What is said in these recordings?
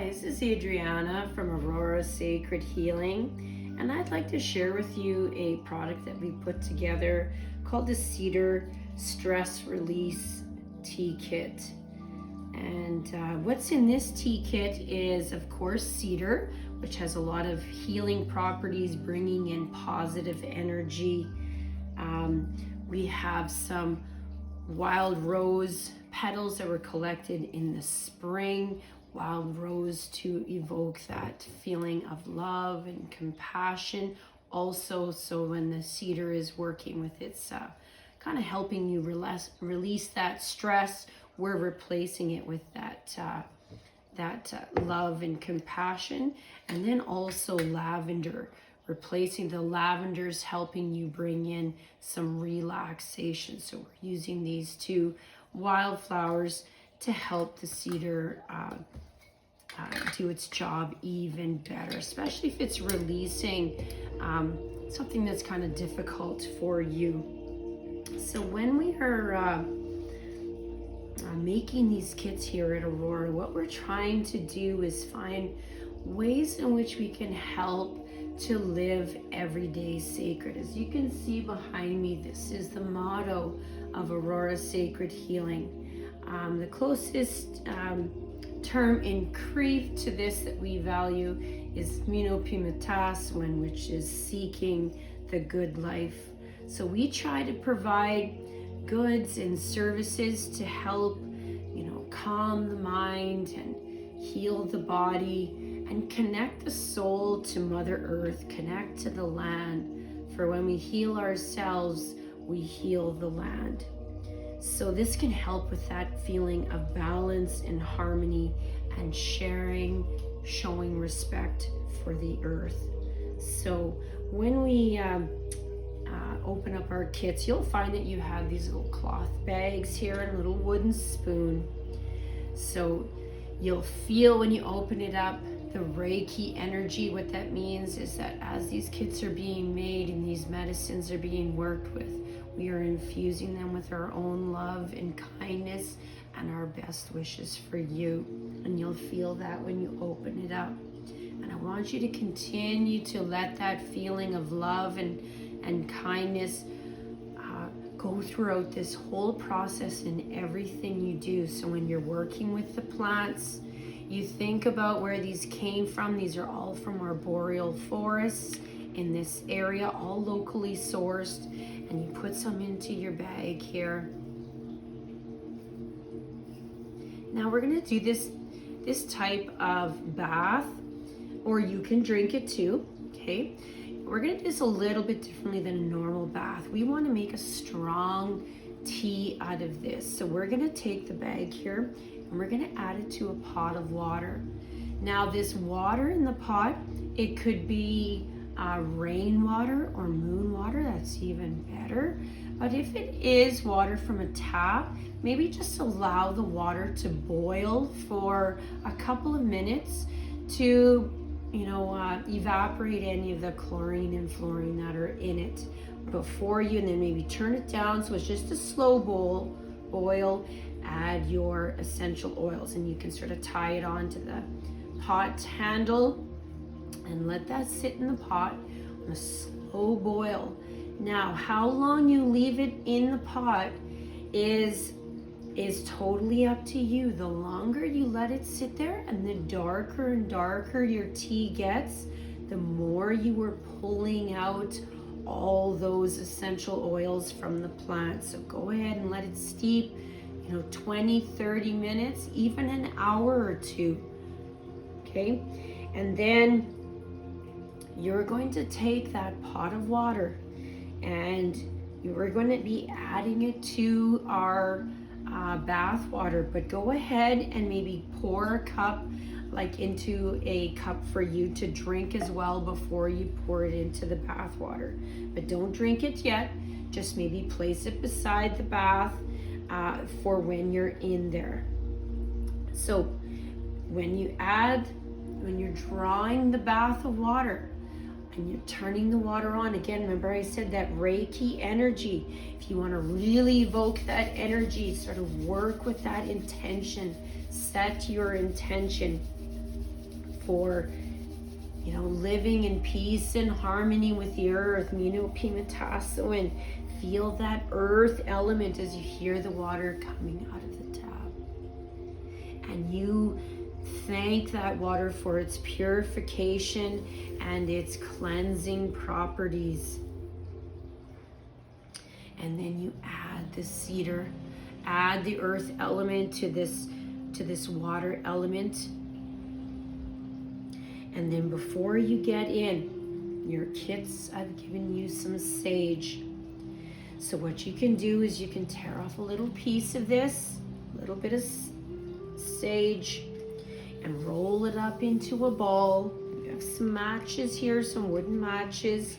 Hi, this is Adriana from Aurora Sacred Healing, and I'd like to share with you a product that we put together called the Cedar Stress Release Tea Kit. And what's in this tea kit is, of course, cedar, which has a lot of healing properties, bringing in positive energy. We have some wild rose petals that were collected in the spring, wild rose to evoke that feeling of love and compassion. Also, so when the cedar is working with its kind of helping you release that stress, we're replacing it with that love and compassion. And then also lavender, replacing the lavenders, helping you bring in some relaxation. So we're using these two wildflowers to help the cedar do its job even better, especially if it's releasing something that's kind of difficult for you. So when we are making these kits here at Aurora, what we're trying to do is find ways in which we can help to live every day sacred. As you can see behind me, this is the motto of Aurora Sacred Healing. The closest term in Cree to this that we value is Mino-Pimitas, which is seeking the good life. So we try to provide goods and services to help, calm the mind and heal the body and connect the soul to Mother Earth, connect to the land. For when we heal ourselves, we heal the land. So this can help with that feeling of balance and harmony and sharing, showing respect for the earth. So when we open up our kits, you'll find that you have these little cloth bags here and a little wooden spoon. So you'll feel when you open it up the Reiki energy. What that means is that as these kits are being made and these medicines are being worked with, we are infusing them with our own love and kindness and our best wishes for you. And you'll feel that when you open it up. And I want you to continue to let that feeling of love and kindness go throughout this whole process in everything you do. So when you're working with the plants, you think about where these came from. These are all from our boreal forests in this area, all locally sourced, and you put some into your bag here. Now we're going to do this type of bath, or you can drink it too, okay? We're going to do this a little bit differently than a normal bath. We want to make a strong tea out of this. So we're going to take the bag here and we're going to add it to a pot of water. Now this water in the pot, it could be rainwater or moon water, that's even better. But if it is water from a tap, maybe just allow the water to boil for a couple of minutes to evaporate any of the chlorine and fluorine that are in it before you, and then maybe turn it down so it's just a slow boil. Add your essential oils, and you can sort of tie it onto the pot handle and let that sit in the pot on a slow boil. Now, how long you leave it in the pot is totally up to you. The longer you let it sit there and the darker and darker your tea gets, the more you are pulling out all those essential oils from the plant. So go ahead and let it steep, 20, 30 minutes, even an hour or two, okay? And then you're going to take that pot of water and you're going to be adding it to our bath water, but go ahead and maybe pour a cup into a cup for you to drink as well before you pour it into the bath water. But don't drink it yet, just maybe place it beside the bath for when you're in there. So when you're drawing the bath of water, and you're turning the water on. Again, remember I said that Reiki energy. If you want to really evoke that energy, sort of work with that intention, set your intention. for, you know, living in peace and harmony with the earth. Mino pimataso, and feel that earth element as you hear the water coming out of the tap. And you thank that water for its purification and its cleansing properties. And then you add the cedar, add the earth element to this water element. And then before you get in, your kits, I've given you some sage. So what you can do is you can tear off a little piece of this, a little bit of sage, and roll it up into a ball. You have some matches here, some wooden matches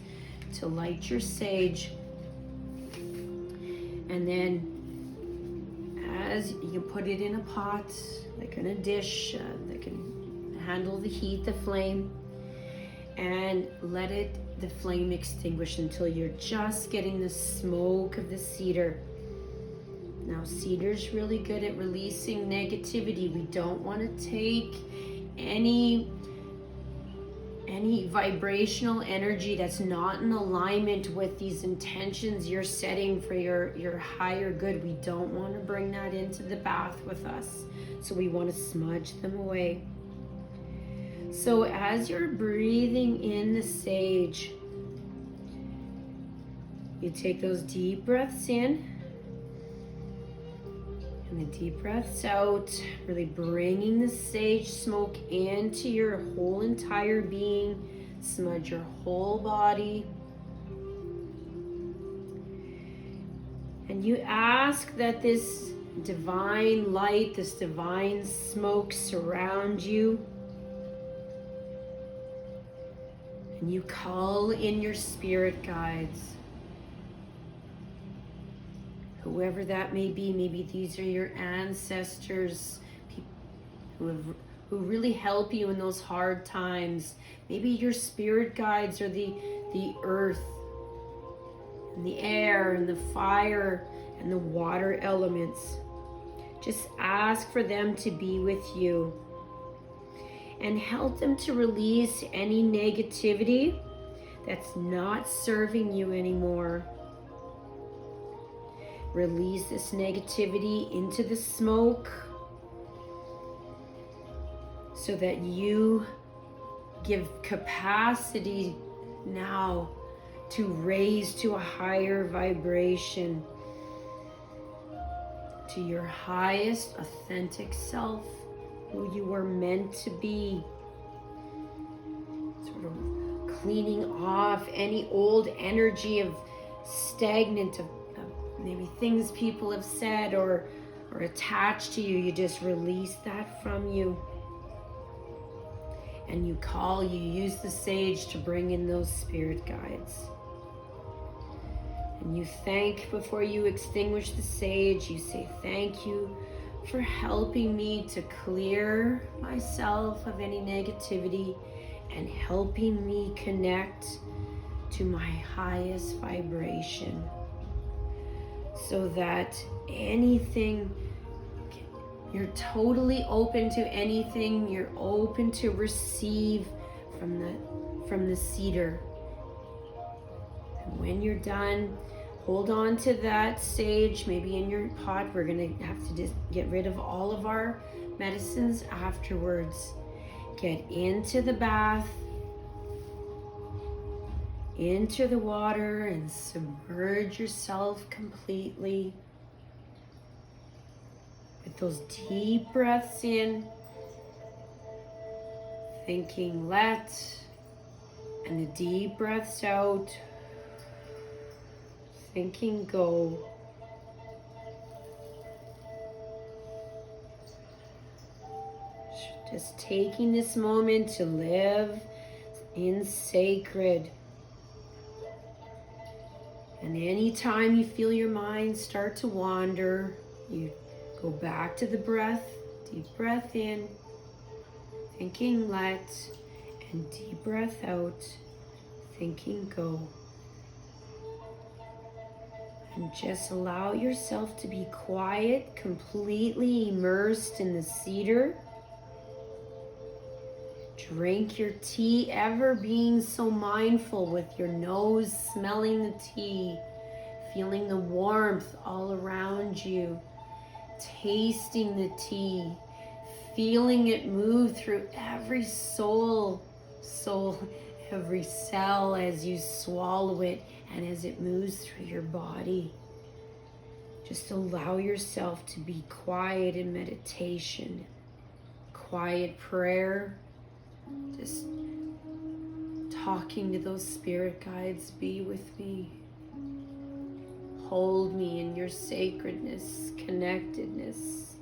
to light your sage. And then as you can put it in a pot, like in a dish that can handle the heat, the flame, and let the flame extinguish until you're just getting the smoke of the cedar. Now, cedar's really good at releasing negativity. We don't want to take any vibrational energy that's not in alignment with these intentions you're setting for your higher good. We don't want to bring that into the bath with us. So we want to smudge them away. So as you're breathing in the sage, you take those deep breaths in and the deep breaths out, really bringing the sage smoke into your whole entire being, smudge your whole body. And you ask that this divine light, this divine smoke surround you. And you call in your spirit guides. Whoever that may be, maybe these are your ancestors, people who really help you in those hard times. Maybe your spirit guides are the earth, and the air, and the fire, and the water elements. Just ask for them to be with you and help them to release any negativity that's not serving you anymore. Release this negativity into the smoke so that you give capacity now to raise to a higher vibration, to your highest authentic self, who you were meant to be. Sort of cleaning off any old energy of stagnant, of maybe things people have said or attached to you. You just release that from you. And you use the sage to bring in those spirit guides. And you thank, before you extinguish the sage, you say, thank you for helping me to clear myself of any negativity and helping me connect to my highest vibration. So that anything, you're totally open to anything, you're open to receive from the cedar. And when you're done, hold on to that sage, maybe in your pot. We're gonna have to just get rid of all of our medicines afterwards. Get into the bath, into the water, and submerge yourself completely with those deep breaths in, thinking let, and the deep breaths out, thinking go. Just taking this moment to live in sacred. And anytime you feel your mind start to wander, you go back to the breath, deep breath in, thinking let, and deep breath out, thinking go. And just allow yourself to be quiet, completely immersed in the cedar. Drink your tea, ever being so mindful with your nose smelling the tea, feeling the warmth all around you, tasting the tea, feeling it move through every soul, every cell as you swallow it and as it moves through your body. Just allow yourself to be quiet in meditation, quiet prayer, just talking to those spirit guides. Be with me. Hold me in your sacredness, connectedness.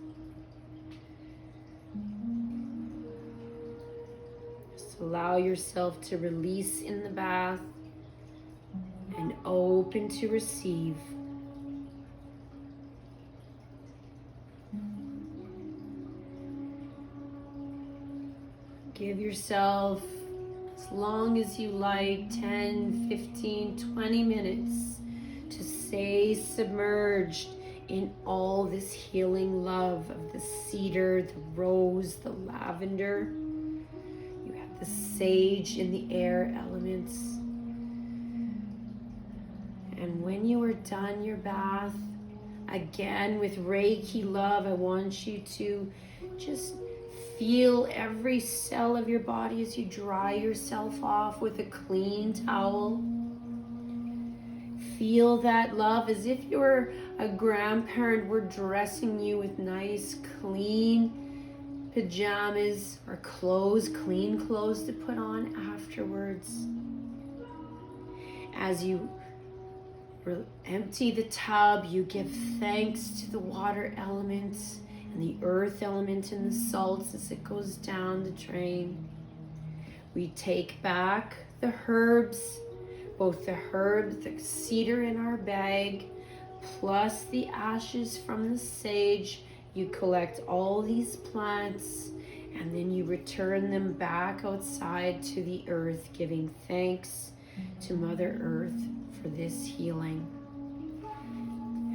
Just allow yourself to release in the bath and open to receive. Give yourself as long as you like, 10, 15, 20 minutes to stay submerged in all this healing love of the cedar, the rose, the lavender. You have the sage in the air elements. And when you are done your bath, again with Reiki love, I want you to just feel every cell of your body as you dry yourself off with a clean towel. Feel that love as if you're a grandparent were dressing you with nice, clean pajamas or clothes, clean clothes to put on afterwards. As you empty the tub, you give thanks to the water elements and the earth element and the salts as it goes down the drain. We take back the herbs, both the cedar in our bag, plus the ashes from the sage. You collect all these plants and then you return them back outside to the earth, giving thanks to Mother Earth for this healing.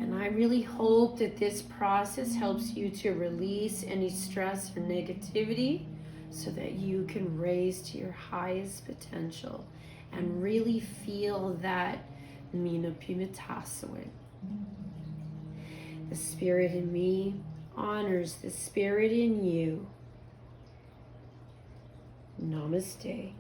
And I really hope that this process helps you to release any stress or negativity so that you can raise to your highest potential and really feel that Minapimitasawan. The spirit in me honors the spirit in you. Namaste.